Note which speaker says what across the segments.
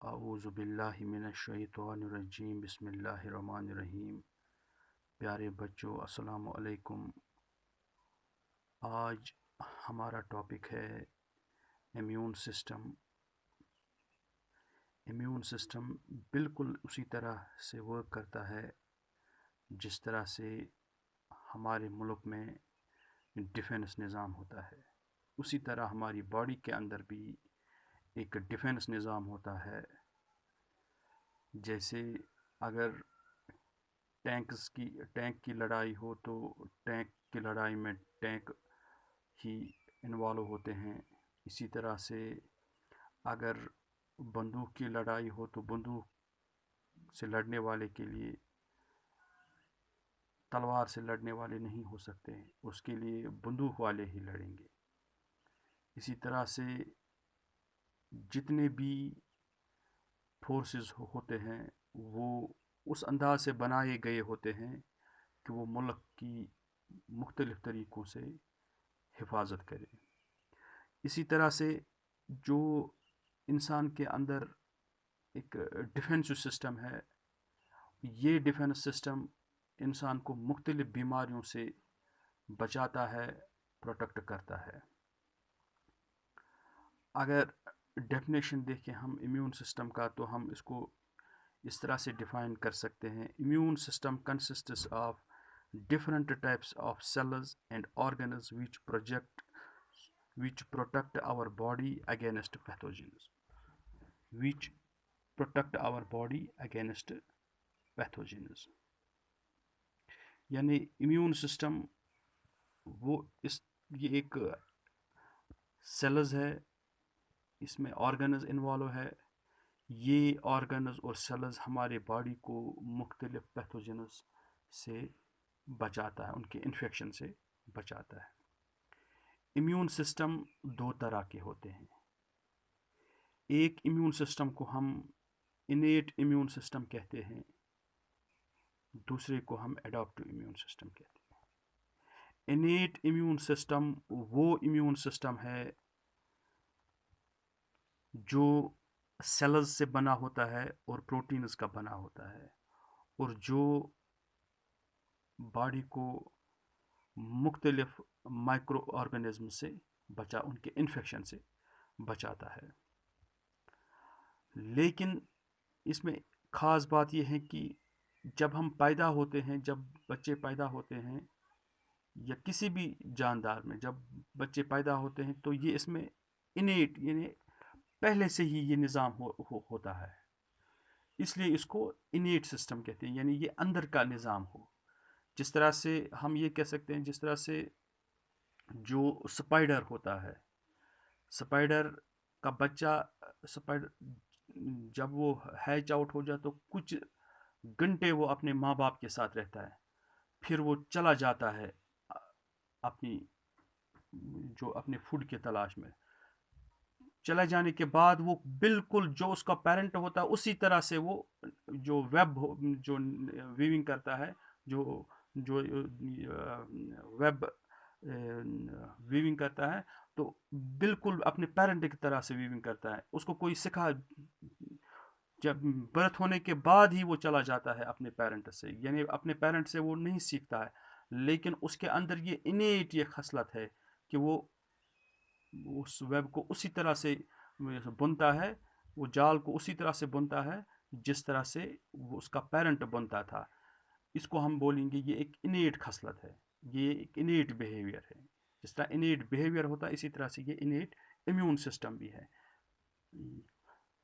Speaker 1: اعوذ باللہ من الشیطان الرجیم بسم اللہ الرحمن الرحیم۔ پیارے بچوں السلام علیکم۔ آج ہمارا ٹاپک ہے امیون سسٹم۔ امیون سسٹم بالکل اسی طرح سے ورک کرتا ہے جس طرح سے ہمارے ملک میں ڈیفنس نظام ہوتا ہے، اسی طرح ہماری باڈی کے اندر بھی ایک ڈیفنس نظام ہوتا ہے۔ جیسے اگر ٹینک کی لڑائی ہو تو ٹینک کی لڑائی میں ٹینک ہی انوالو ہوتے ہیں، اسی طرح سے اگر بندوق کی لڑائی ہو تو بندوق سے لڑنے والے کے لیے تلوار سے لڑنے والے نہیں ہو سکتے، اس کے لیے بندوق والے ہی لڑیں گے۔ اسی طرح سے جتنے بھی فورسز ہوتے ہیں وہ اس انداز سے بنائے گئے ہوتے ہیں کہ وہ ملک کی مختلف طریقوں سے حفاظت کرے۔ اسی طرح سے جو انسان کے اندر ایک ڈیفنسو سسٹم ہے، یہ ڈیفنس سسٹم انسان کو مختلف بیماریوں سے بچاتا ہے، پروٹیکٹ کرتا ہے۔ اگر ڈیفینیشن دیکھیں ہم امیون سسٹم کا تو ہم اس کو اس طرح سے ڈیفائن کر سکتے ہیں: immune system consists of different types of cells and organs which protect our body against pathogens یعنی امیون سسٹم یہ ایک سیلز ہے، اس میں آرگنز انوالو ہے۔ یہ آرگنز اور سیلز ہمارے باڈی کو مختلف پیتھوجنز سے بچاتا ہے، ان کے انفیکشن سے بچاتا ہے۔ امیون سسٹم دو طرح کے ہوتے ہیں، ایک امیون سسٹم کو ہم انیٹ امیون سسٹم کہتے ہیں، دوسرے کو ہم اڈاپٹیو امیون سسٹم کہتے ہیں۔ انیٹ امیون سسٹم وہ امیون سسٹم ہے جو سیلز سے بنا ہوتا ہے اور پروٹینز کا بنا ہوتا ہے، اور جو باڈی کو مختلف مائکرو آرگنزم سے ان کے انفیکشن سے بچاتا ہے۔ لیکن اس میں خاص بات یہ ہے کہ جب ہم پیدا ہوتے ہیں، جب بچے پیدا ہوتے ہیں یا کسی بھی جاندار میں جب بچے پیدا ہوتے ہیں تو یہ اس میں انیٹ یعنی پہلے سے ہی یہ نظام ہوتا ہے، اس لیے اس کو انیٹ سسٹم کہتے ہیں، یعنی یہ اندر کا نظام ہو۔ جس طرح سے ہم یہ کہہ سکتے ہیں، جس طرح سے جو سپائڈر ہوتا ہے، سپائڈر کا بچہ جب وہ ہیچ آؤٹ ہو جائے تو کچھ گھنٹے وہ اپنے ماں باپ کے ساتھ رہتا ہے، پھر وہ چلا جاتا ہے اپنے فوڈ کی تلاش میں۔ چلے جانے کے بعد وہ بالکل جو اس کا پیرنٹ ہوتا ہے اسی طرح سے وہ جو ویونگ کرتا ہے، جو ویب ویونگ کرتا ہے تو بالکل اپنے پیرنٹ کی طرح سے ویونگ کرتا ہے۔ اس کو کوئی جب برتھ ہونے کے بعد ہی وہ چلا جاتا ہے اپنے پیرنٹ سے، یعنی اپنے پیرنٹ سے وہ نہیں سیکھتا ہے، لیکن اس کے اندر یہ انیٹ یہ خصلت ہے کہ وہ اس ویب کو اسی طرح سے بنتا ہے، وہ جال کو اسی طرح سے بنتا ہے جس طرح سے وہ اس کا پیرنٹ بنتا تھا۔ اس کو ہم بولیں گے یہ ایک انیٹ خصلت ہے، یہ ایک انیٹ بیہیویئر ہے۔ جس طرح انیٹ بیہیویئر ہوتا ہے اسی طرح سے یہ انیٹ امیون سسٹم بھی ہے۔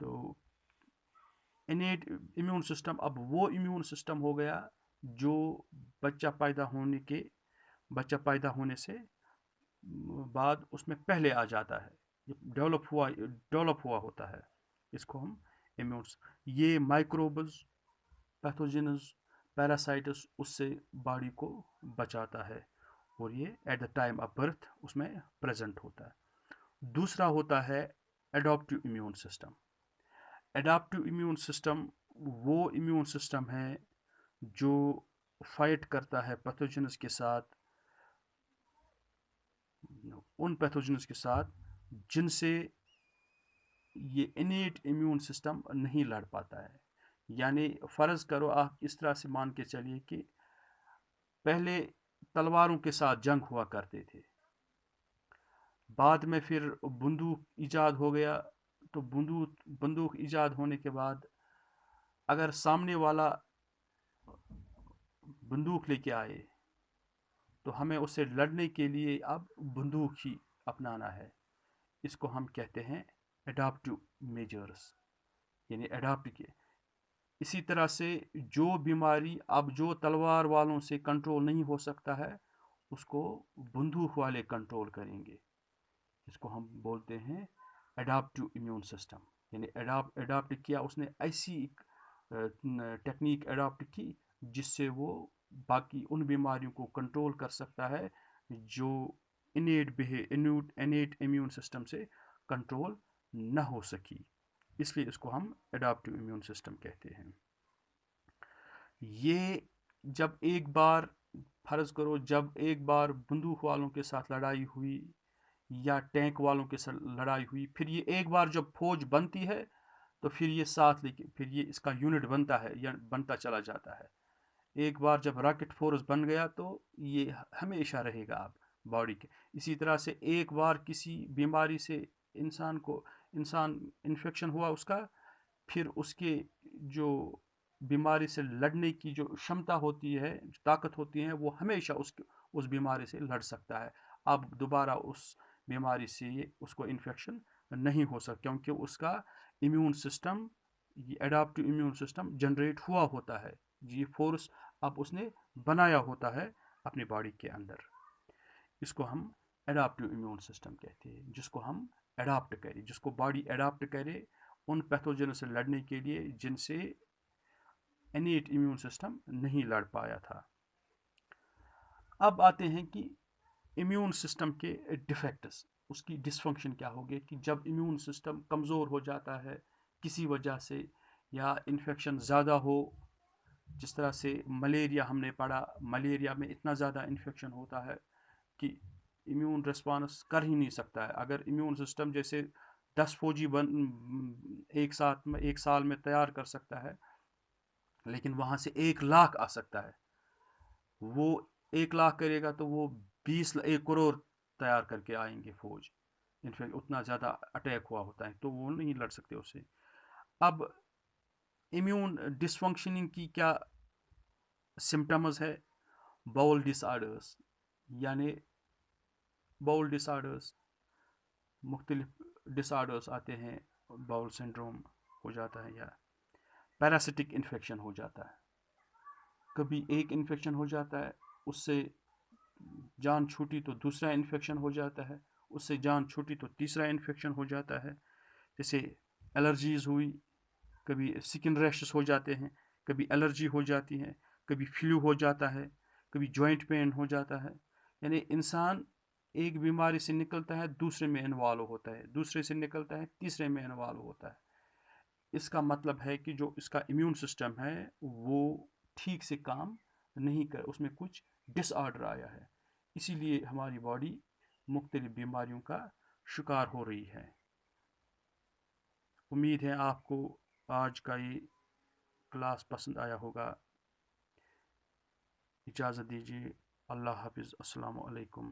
Speaker 1: تو انیٹ امیون سسٹم اب وہ امیون سسٹم ہو گیا جو بچہ پیدا ہونے سے بعد اس میں پہلے آ جاتا ہے، ڈیولپ ہوا ہوتا ہے۔ اس کو ہم یہ مائکروبز، پیتھوجنز، پیراسائٹس اس سے باڈی کو بچاتا ہے، اور یہ at the time of birth اس میں پریزنٹ ہوتا ہے۔ دوسرا ہوتا ہے adaptive immune system. Adaptive immune system وہ امیون سسٹم ہے جو فائٹ کرتا ہے پیتھوجنز کے ساتھ، ان پیتھوجنز کے ساتھ جن سے یہ انیٹ امیون سسٹم نہیں لڑ پاتا ہے. یعنی فرض کرو آپ اس طرح سے مان کے چلیے کہ پہلے تلواروں کے ساتھ جنگ ہوا کرتے تھے، بعد میں پھر بندوق ایجاد ہو گیا. تو بندوق ایجاد ہونے کے بعد اگر سامنے والا بندوق لے کے آئے تو ہمیں اسے لڑنے کے لیے اب بندوق ہی اپنانا ہے. اس کو ہم کہتے ہیں اڈاپٹیو میجرز، یعنی اڈاپٹ کیے. اسی طرح سے جو بیماری اب جو تلوار والوں سے کنٹرول نہیں ہو سکتا ہے اس کو بندوق والے کنٹرول کریں گے. اس کو ہم بولتے ہیں اڈاپٹیو امیون سسٹم. یعنی اڈاپٹ کیا اس نے ایسی ٹیکنیک اڈاپٹ کی جس سے وہ باقی ان بیماریوں کو کنٹرول کر سکتا ہے جو انیٹ امیون سسٹم سے کنٹرول نہ ہو سکی. اس لیے اس کو ہم اڈاپٹیو امیون سسٹم کہتے ہیں. یہ جب ایک بار فرض کرو جب ایک بار بندوق والوں کے ساتھ لڑائی ہوئی یا ٹینک والوں کے ساتھ لڑائی ہوئی، پھر یہ ایک بار جب فوج بنتی ہے تو پھر یہ ساتھ لے کے پھر یہ اس کا یونٹ بنتا ہے یا بنتا چلا جاتا ہے. ایک بار جب راکٹ فورس بن گیا تو یہ ہمیشہ رہے گا اب باڈی کے. اسی طرح سے ایک بار کسی بیماری سے انسان انفیکشن ہوا اس کا، پھر اس کے جو بیماری سے لڑنے کی جو شمتا ہوتی ہے، جو طاقت ہوتی ہے، وہ ہمیشہ اس بیماری سے لڑ سکتا ہے. اب دوبارہ اس بیماری سے اس کو انفیکشن نہیں ہو سکتا کیونکہ اس کا امیون سسٹم، یہ اڈاپٹیو امیون سسٹم جنریٹ ہوا ہوتا ہے. یہ فورس اب اس نے بنایا ہوتا ہے اپنی باڈی کے اندر. اس کو ہم اڈاپٹیو امیون سسٹم کہتے ہیں، جس کو ہم اڈاپٹ کرے، جس کو باڈی اڈاپٹ کرے ان پیتھوجن سے لڑنے کے لیے جن سے انیٹ امیون سسٹم نہیں لڑ پایا تھا. اب آتے ہیں کہ امیون سسٹم کے ڈیفیکٹس، اس کی ڈسفنکشن کیا ہوگی کہ جب امیون سسٹم کمزور ہو جاتا ہے کسی وجہ سے یا انفیکشن زیادہ ہو. جس طرح سے ملیریا ہم نے پڑھا، ملیریا میں اتنا زیادہ انفیکشن ہوتا ہے کہ امیون ریسپانس کر ہی نہیں سکتا ہے. اگر امیون سسٹم جیسے 10 فوجی ایک سال میں تیار کر سکتا ہے، لیکن وہاں سے 1,00,000 آ سکتا ہے. وہ 1,00,000 کرے گا تو وہ 1 کروڑ تیار کر کے آئیں گے فوج. انفیکٹ اتنا زیادہ اٹیک ہوا ہوتا ہے تو وہ نہیں لڑ سکتے اس سے. اب امیون ڈسفنکشننگ کی کیا سمٹمز ہے؟ باؤل ڈس آرڈرز، یعنی باؤل ڈس آرڈرز مختلف ڈس آرڈرز آتے ہیں. باؤل سنڈروم ہو جاتا ہے یا پیراسٹک انفیکشن ہو جاتا ہے. کبھی ایک انفیکشن ہو جاتا ہے، اس سے جان چھوٹی تو دوسرا انفیکشن ہو جاتا ہے، اس سے جان چھوٹی تو تیسرا انفیکشن ہو جاتا ہے. جیسے الرجیز ہوئی، کبھی سکن ریشز ہو جاتے ہیں، کبھی الرجی ہو جاتی ہے، کبھی فلو ہو جاتا ہے، کبھی جوائنٹ پین ہو جاتا ہے. یعنی انسان ایک بیماری سے نکلتا ہے دوسرے میں انوالو ہوتا ہے، دوسرے سے نکلتا ہے تیسرے میں انوالو ہوتا ہے. اس کا مطلب ہے کہ جو اس کا امیون سسٹم ہے وہ ٹھیک سے کام نہیں کر، اس میں کچھ ڈس آرڈر آیا ہے. اسی لیے ہماری باڈی مختلف بیماریوں کا شکار ہو رہی ہے. امید ہے آپ کو آج کا یہ کلاس پسند آیا ہوگا. اجازت دیجیے. اللہ حافظ. السلام علیکم.